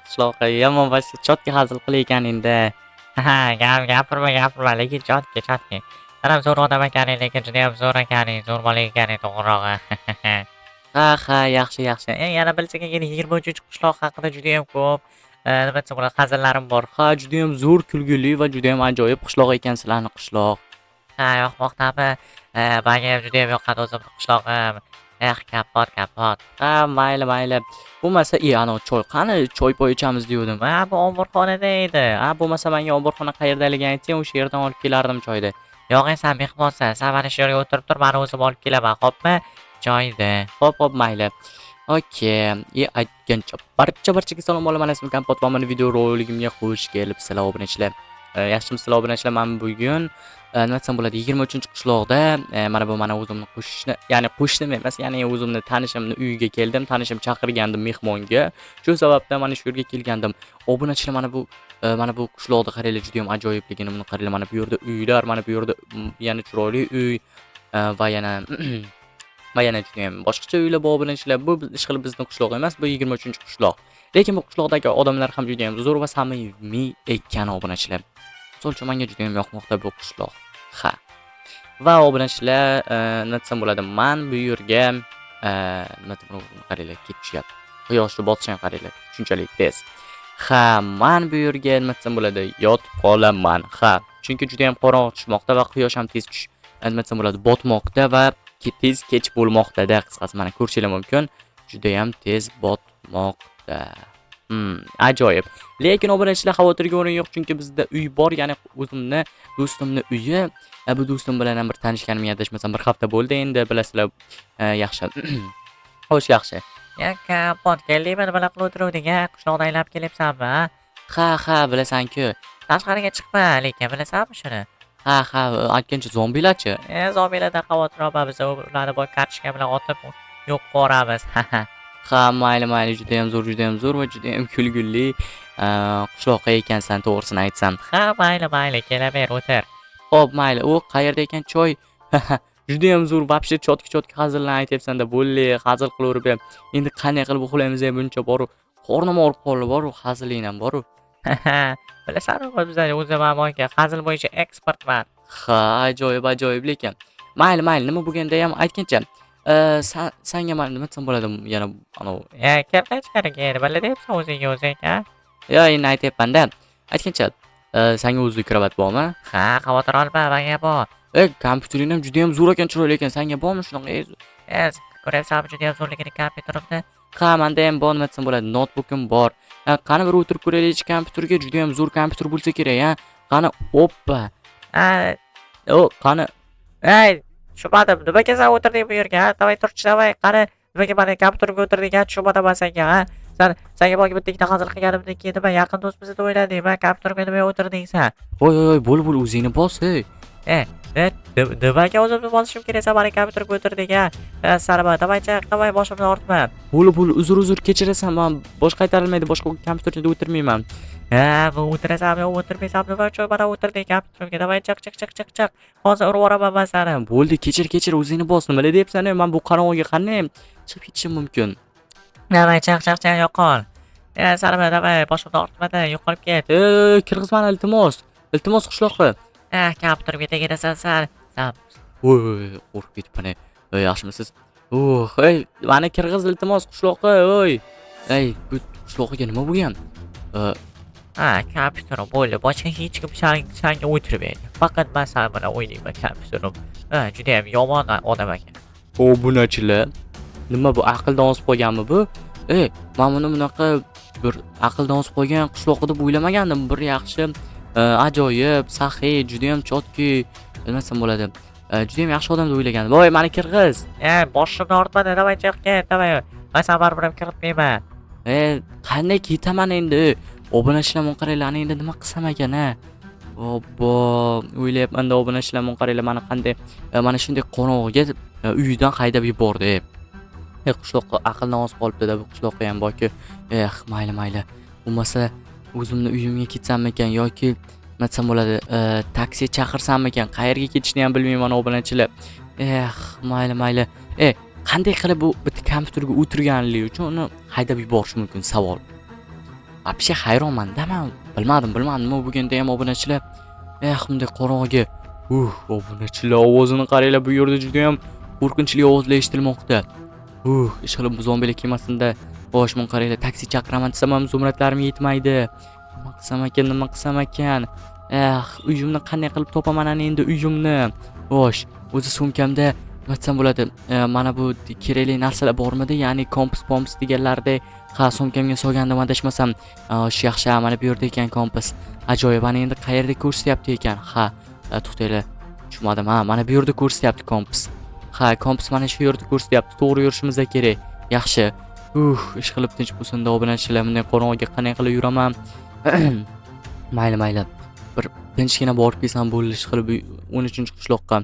Qishloqqa yomon boshqa chotga hazil qilayotganingda. Gapirma, lekin chotki. Qarab zo'r odam ekaning, lekin judayam zo'r ekaning, zo'r bola ekaning, to'g'rirog'i. Ha, yaxshi. Yana bilsa keyin 23 qishloq haqida judayam ko'p, nima desam bo'ladi, hazillarim bor. Ha, judayam zo'r, kulgili va judayam ajoyib qishloq ekan sizlarning qishloq. Yoqmoqdami? Menga ham judayam yoqadi o'zimni qishlog'im. Kapot. Ha, mayli. Bo'lmasa, ana choy qani? Choy poy ichamiz degandim. Bu omborxonada edi. Ha, bo'lmasa menga omborxona qayerdaligini aytsang, o'sha yerdan olib kelardim choyni. Yo'q, sen mehmonsan. Sen mana shu yerga o'tirib tur, meni o'zim olib kelaman, xo'pmi? Joyida. Hop, mayli. Okey. Aytgancha barchaga salom alaykum. Kompot va meni video roligimga xush kelibsizlar obunachilar. Yaxshimisizlar obunachilar? Men bugun nima desam bo'ladi, 23-qishloqda mana bu o'zimni qo'shni, ya'ni qo'shnim emas, ya'ni o'zimni tanishimni uyiga keldim. Tanishim chaqirgandim mehmonga. Shu sababdan mana shu yerga kelgandim. Obunachilar, mana bu qishloqda qaranglar, juda ham ajoyibligini buni qaranglar. Mana bu yerda uylar, mana bu yerda yana chiroyli uy va yana judayam boshqacha uylar bor obunachilar. Bu ishqilib bizning qishloq emas, bu 23-qishloq. Lekin bu qishloqdagi odamlar ham juda ham zo'r va samimiy ekan obunachilar. Misol uchun menga juda ham yoqmoqda bu qishloq. Ha. Va obunachilar, nima desam bo'ladi? Men bu yerga qaranglar, ketishyapti. Quyoshni botishini qaranglar, shunchalik tez. Ha, men bu yerga nima desam bo'ladi? Yotib qolaman. Ha, chunki juda ham qorong'i tushmoqda va quyosh ham tez nima desam bo'ladi? Botmoqda va tez kech bo'lmoqda-da, qisqasi mana ko'rishingiz mumkin. Juda ham tez botmoqda. Ajoyib. Lekin obunachilar, xavotirga o'rin yo'q, chunki bizda uy bor, ya'ni o'zimni do'stimni uyi. Bu do'stim bilan ham bir tanishganim adashmasam bir hafta bo'ldi endi, bilasizlar. Yaxshi. Xo'sh, yaxshi. Kapot keldingmi? Nima qilib o'tiruvding, qishloqda aylab kelibsanmi? Ha, bilasan-ku. Tashqariga chiqma, lekin bilasanmi shuni? Ha, aytgancha zombilarchi? Zombilardan xavotir olma, biz ularni boy kartoshka bilan otib yo'q qilamiz. Ha, mayli, juda ham zo'r va juda ham kulgili qishloqqa ekansan, to'g'risini aytsam. Ha, mayli, kelaver, o'tir. Xo'p, mayli. U qayerda ekan choy? Juda ham zo'r, vobshe chotki hazillarni aytyapsan-da, bo'ldi, hazil qilaverib. Endi qanday qilib uxlaymiz buncha boru? Qornim og'rib qoldi, boru, haziling ham boru. Bilasanmi, bizlar o'zim ham hazil bo'yicha ekspertman. Ha, ajoyib lekin. Mayli, nima bo'lganda ham aytgancha, senga men nima desam bo'ladi, yana anavi. Kelqaychqariga, balla deyapsan o'zing, Yo, endi aytyapman-da. Aytgancha, senga o'zlik kravat bormi? Ha, xavotir olma, menga bor. Kompyutering ham juda ham zo'r ekan, chiroyli ekan. Senga bormi shunaqa? Ko'ryapsanmi, juda ham zo'rligini kompyuterimda? Ha, menda ham bor, nima desam bo'ladi, notebookim bor. Qani bir o'tirib ko'raylik kompyuterga, juda ham zo'r kompyuter bo'lsa kerak, Qani, oppa. Qani. Tushunmadim, nimaga sen o'tirding bu yerga? Davay turchi, davay, qani, nimaga meni kompyuterimga o'tirding, tushunmadim senga, Senga boya bitta ikkita hazil qilganimdan keyin nima yaqin do'stmiz deb o'yladim, kompyuterimga nimaga o'tirding sen? Voy, bo'l, o'zingni bos, Nimaga o'zimni bosishim kerak, sen meni kompyuterga o'tirding, Sarama, davay boshimni ortma. Bo'l, uzr, kechirasan, men bosh qaytarilmaydi, boshqa kompyuterda o'tirmayman. Bu o'tirasanmi, o'tirmaysanmi, nima uchun mana o'tirding kompyuterimga? Davay chiq. Hozir urib yuboraman men seni. Bo'ldi, kechir, o'zingni bos. Nimalar deyapsan? Men bu qarong'iga qanday chiqib ketishim mumkin? Davay chiq, yo'qol. Sarama, davay, boshimni ortmada, yo'qolib ket. Kirgizman, iltimos qishloqqa. Kompyuterimga tegirasan sen. Voy, qo'rqib ketibman. Yaxshimisiz? Mani kirgiz iltimos qishloqqa, bu qishloqqa nima bo'lgan? Kompyuterim bo'ldi. Boshqa hech kim senga o'tirmaydi. Faqat men sen bilan o'ynayman kompyuterim. Juda ham yomon odam ekan. Obunachilar, nima bu, aqldan ozib qolganmi bu? Men buni bunaqa bir aqldan ozib qolgan qishloq deb o'ylamagandim. Bir yaxshi, ajoyib, saxiy, juda ham chotki, nima desam bo'ladi? Juda ham yaxshi odam deb o'ylagandim. Voy, meni kirgiz. Boshimni ortmada, davay chiq ket, davay. Men sen baribir ham kiritmayman. Qanday ketaman endi? Obunachilar, men qaranglar, endi nima qilsam ekan, Obbo, o'ylayapman-da, obunachilar, men qaranglar, meni qanday mana shunday qorong'iga uyidan haydab yubordi. Qishloqqa aqldan ozib qolibdi-da, bu qishloqqa ham borki, mayli. Bo'lmasa o'zimni uyimga ketsam ekan yoki nima desam bo'ladi, taksi chaqirsam ekan, qayerga ketishni ham bilmayman obunachilar. Mayli. Qanday qilib bu bitta kompyuterga o'tirganligi uchun uni haydab yuborish mumkin? Savol. Вообще hayronman-da men. Bilmadim, nima bo'lganda ham obunachilar. Bunday qorong'iga. Obunachilar ovozini qaranglar, bu yerda juda ham qo'rqinchli ovozlar eshitilmoqda. Ishqilib bu zombilar kelmasin-da. Xo'sh, men qaranglar, taksi chaqiraman desam ham zumradlarim yetmaydi. Nima qilsam ekan? Uyimni qanday qilib topaman ana endi uyimni? Xo'sh, o'zi sumkamda nima desam bo'ladi? Mana bu kerakli narsalar bormidi? Ya'ni kompas deganlardek. Sumkamga solgandim adashmasam. Yaxshi, mana bu yerda ekan kompas. Ajoyib, ana endi qayerda ko'rsatyapti ekan? To'xtanglar. Tushunmadim. Mana bu yerda ko'rsatyapti kompas. Kompas mana shu yerda ko'rsatyapti. To'g'ri yurishimiz kerak. Yaxshi. Ishqilib tinch bo'lsin-da obunachilar. Bunday qorong'iga qanday qilib yuraman? Mayli. Bir tinchgina borib kelsam bo'ldi, ishqilib 13-qishloqqa.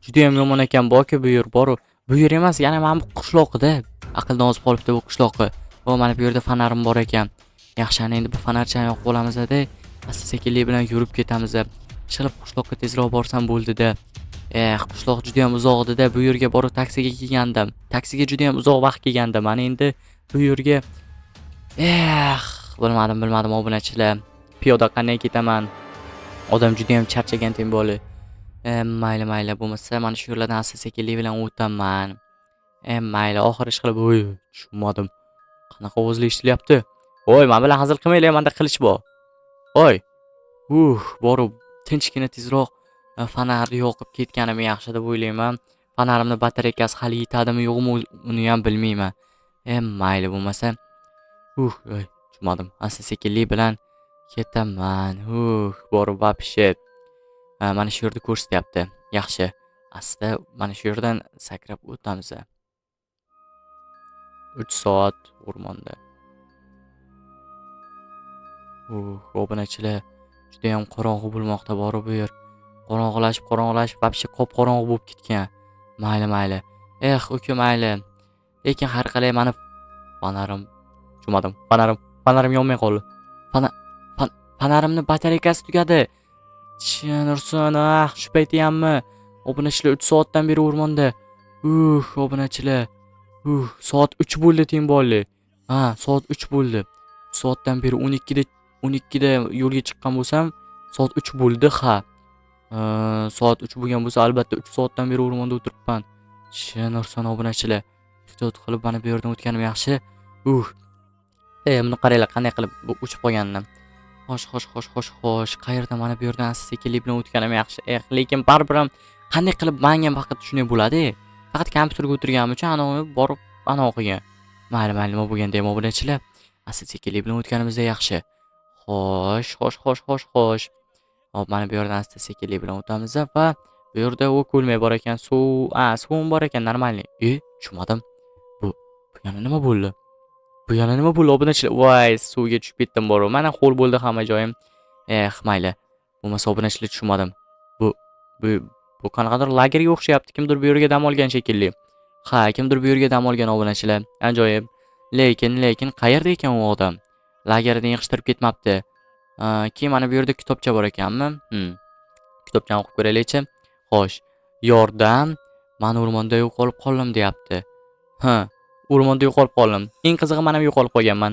Juda ham yomon ekan boki bu yer boru. Bu yer emas, yana mana bu qishloqda. Aqldan ozib qolibdi bu qishloqqa. Mana bu yerda fanarim bor ekan. Yaxshi, ana endi bu fanarchani yoqib olamiz-da. Asta-sekinlik bilan yurib ketamiz. Ishqilib qishloqqa tezroq borsam bo'ldi-da. Qishloq juda ham uzoq edi-da. Bu yerga borib taksiga kelgandim. Taksiga juda ham uzoq vaqt kelgandim. Mana endi bu yerga bilmadim obunachilar. Piyoda qanday ketaman? Odam juda ham charchagan temboli. Mayli bo'lmasa mana shu yo'llardan asta-sekinlik bilan o'taman. Mayli, oxiri ishqilib tushunmadim. Qanaqa ovozlar eshitilyapti? Men bilan hazil qilmanglar, menda qilich bor. Borib tinchgina tezroq fanarni yoqib ketganim yaxshi deb o'ylayman. Fanarimning batareykasi hali yetadimi yo'qmi uni ham bilmayman. Mayli bo'lmasa. Tushunmadim. Asta-sekinlik bilan ketaman. Borib вообще. Mana shu yerda ko'rsatyapti. Yaxshi. Asta mana shu yerdan sakrab o'tamiz. 3 soat o'rmonda. Obunachilar juda ham qorong'i bo'lmoqda bor bu yer. Qorong'ilashib, вообще qop-qorong'i bo'lib ketgan. Mayli. Uka mayli. Lekin har qalay mani fanarim, tushunmadim. Fanarim yonmay qoldi. Fanarimni batareykasi tugadi. Chinurson, shu payti hammi? Obunachilar 3 soatdan beri o'rmonda. Obunachilar. Soat 3 bo'ldi temboli. Soat 3 bo'ldi. Soatdan beri 12da yo'lga chiqqan bo'lsam, soat 3 bo'ldi, soat 3 bo'lgan bo'lsa, albatta 3 soatdan beri o'rmonda o'tiribman. Chinurson obunachilar. Ehtiyot qilib mana bu yerdan o'tganim yaxshi. Buni qaranglar, qanday qilib o'chib qolganini. Xo'sh. Qayerda mana bu yerdan asta-sekinlik bilan o'tganim yaxshi. Lekin baribir ham qanday qilib menga faqat shunday bo'ladi. Faqat kompyuterga o'tirganim uchun anavi borib qilgan. Mayli, nima bo'lganda ham obunachilar. Asta-sekinlik bilan o'tganimizda yaxshi. Xo'sh. Mana bu yerdan asta-sekinlik bilan o'tamiz va bu yerda ko'lmay bor ekan, suv bor ekan, normalniy. Tushunmadim. Bu yana nima bo'ldi? Obunachilar? Suvga tushib ketdim bor. Mana ho'l bo'ldi hamma joyim. Mayli. Bo'lmasa obunachilar tushunmadim. Bu qanaqadir lagerga o'xshayapti. Kimdir bu yerga dam olgan shekilli. Kimdir bu yerga dam olgan obunachilar. Ajoyib. Lekin qayerda ekan u odam? Lagerdan yig'ishtirib ketmabdi. Keyin mana bu yerda kitobcha bor ekanmi? Kitobchani o'qib ko'raylik-chi. Xo'sh, yordam, men o'rmonda yo'qolib qoldim deyapti. O'rmonda yo'qolib qoldim. Eng qizig'i men ham yo'qolib qolganman.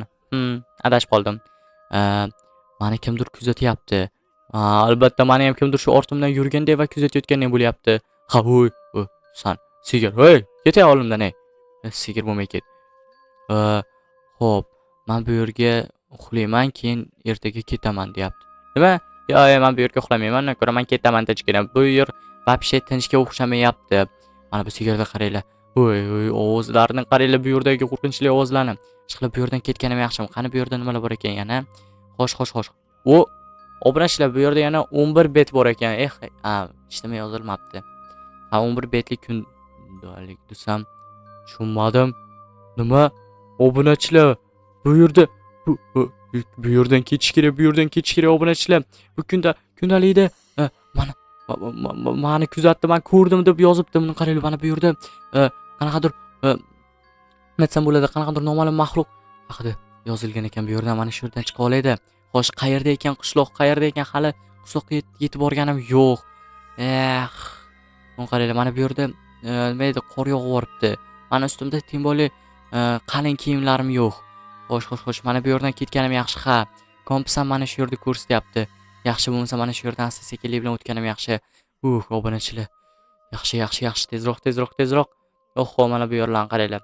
Adashib qoldim. Meni kimdir kuzatyapti. Albatta meni ham kimdir shu ortimdan yurgandek va kuzatayotgandek bo'lyapti. San, sigir, ketay olimdan, sigir bo'lmay ket. Xo'p, men bu yerga uxlayman, keyin ertaga ketaman deyapti. Nima? Men bu yerga uxlamayman, ko'ra men ketaman tinchgina. Bu yer вообще tinchga o'xshamayapti. Mana bu sigirga qaranglar. Ovozlarni qaranglar, bu yerdagi qo'rqinchli ovozlarni. Ishqilib bu yerdan ketganim yaxshimi? Qani bu yerda nimalar bor ekan yana? Xo'sh. Obunachilar, bu yerda yana 11 bet bor ekan. Ishlamay yozilmabdi. 11 betlik kundalik desam, tushunmadim. Nima? Obunachilar, bu yerda bu yerdan ketish kerak obunachilar. Bu kundalikda mani kuzatdi, men ko'rdim deb yozibdi. Buni qaranglar, mana bu yerda qanaqadir aytsam bo'ladi, qanaqadir noma'lum maxluq haqida yozilgan ekan. Bu yerdan mana shu yerdan chiqa olaydi. Xo'sh, qayerda ekan qishloq? Hali qishloqqa yetib borganim yo'q. Buni qaranglar, mana bu yerda nima edi, qor yog'ib yoribdi. Mana ustimda temboli qalin kiyimlarim yo'q. Xo'sh, mana bu yerdan ketganim yaxshi. Kompis ham mana shu yerda ko'rsatyapti. Yaxshi bo'lmasa mana shu yerdan asta-sekinlik bilan o'tganim yaxshi. Obunachilar. Yaxshi. Tezroq. Oho, mana bu yerlarni qaranglar.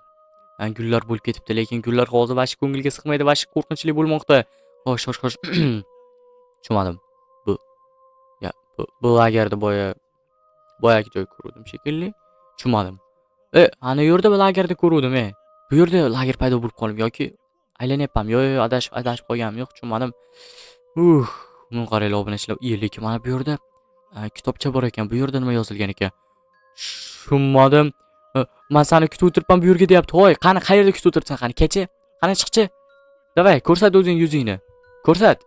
Gullar bo'lib ketibdi, lekin gullar hozir vashi ko'ngilga sig'maydi, vashi qo'rqinchli bo'lmoqda. Xo'sh. Tushunmadim. Bu ya bu lagerda boyagi joy ko'rdim shekilli. Tushunmadim. Ana yerda lagerda ko'rdim. Bu yerda lager paydo bo'lib qolib yoki aylanyapam. Yo'q, adashib qolganmi? Yo'q, tushunmadim. Buni qaranglar obunachilar. Lekin mana bu yerda kitobcha bor ekan. Bu yerda nima yozilgan ekan? Tushunmadim. Men seni kutib o'tiribman bu yerga deyapti. Voy, qani qayerda kutib o'tiribsan? Qani kechi? Qani chiqchi? Davay, ko'rsat o'zing yuzingni. Ko'rsat.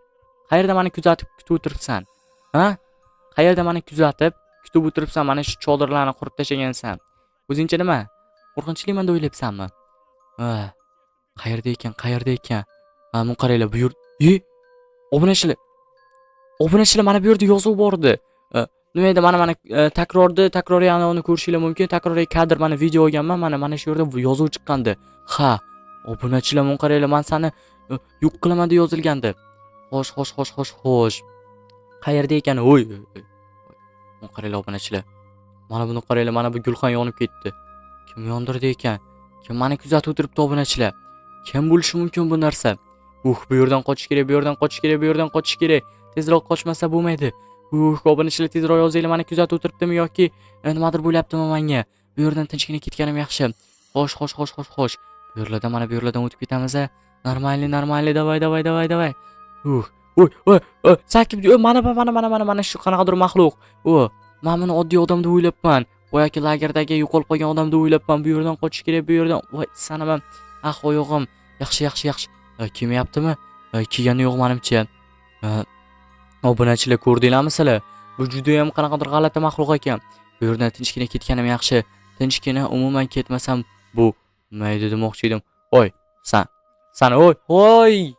Qayerda meni kutib o'tiribsan? Ha? Qayerda meni kutib o'tiribsan? Mana shu chodirlarni qurib tashagansan. O'zingcha nima? Qo'rqinchliman deb o'ylabsanmi? Qayerda ekan? Buni qaranglar, bu yer. Obunachilar mana bu yerda yozuv bor edi. Nima edi, mana takroriy uni ko'rishinglar mumkin. Takroriy kadr mana video olganman. Mana shu yerda yozuv chiqqandi. Ha, obunachilar buni qaranglar, men seni yo'q qilaman deb yozilgandi. Xo'sh. Qayerda ekan? Buni qaranglar obunachilar. Mana buni qaranglar, mana bu gulxon yonib ketdi. Kim yondirdi ekan? Kim meni kuzatib o'tiribdi obunachilar? Kim bo'lishi mumkin bu narsa? Bu yerdan qochish kerak. Tezroq qochmasa bo'lmaydi. Obunachilar tezroq yozinglar, meni kuzatib o'tiribdimi yoki nimadir bo'lyaptimi menga? Bu yerdan tinchgina ketganim yaxshi. Xo'sh. Bu yerlardan o'tib ketamiz. Normalniy, davay. Sakib, mana shu qanaqadir maxluq. Men buni oddiy odam deb o'ylabman. Boyagi lagerdagi yo'qolib qolgan odam deb o'ylabman. Bu yerdan qochish kerak, bu yerdan. Voy, sanaman. Oyog'im. Yaxshi. Kelmayaptimi? Kelgani yo'q menimcha. Obunachilar, ko'rdinglarmi sizlar? Bu juda ham qanaqadir g'alati maxluq ekan. Bu yerdan tinchgina ketganim yaxshi. Tinchgina umuman ketmasam bu mayda demoqchi edim. San. Oy.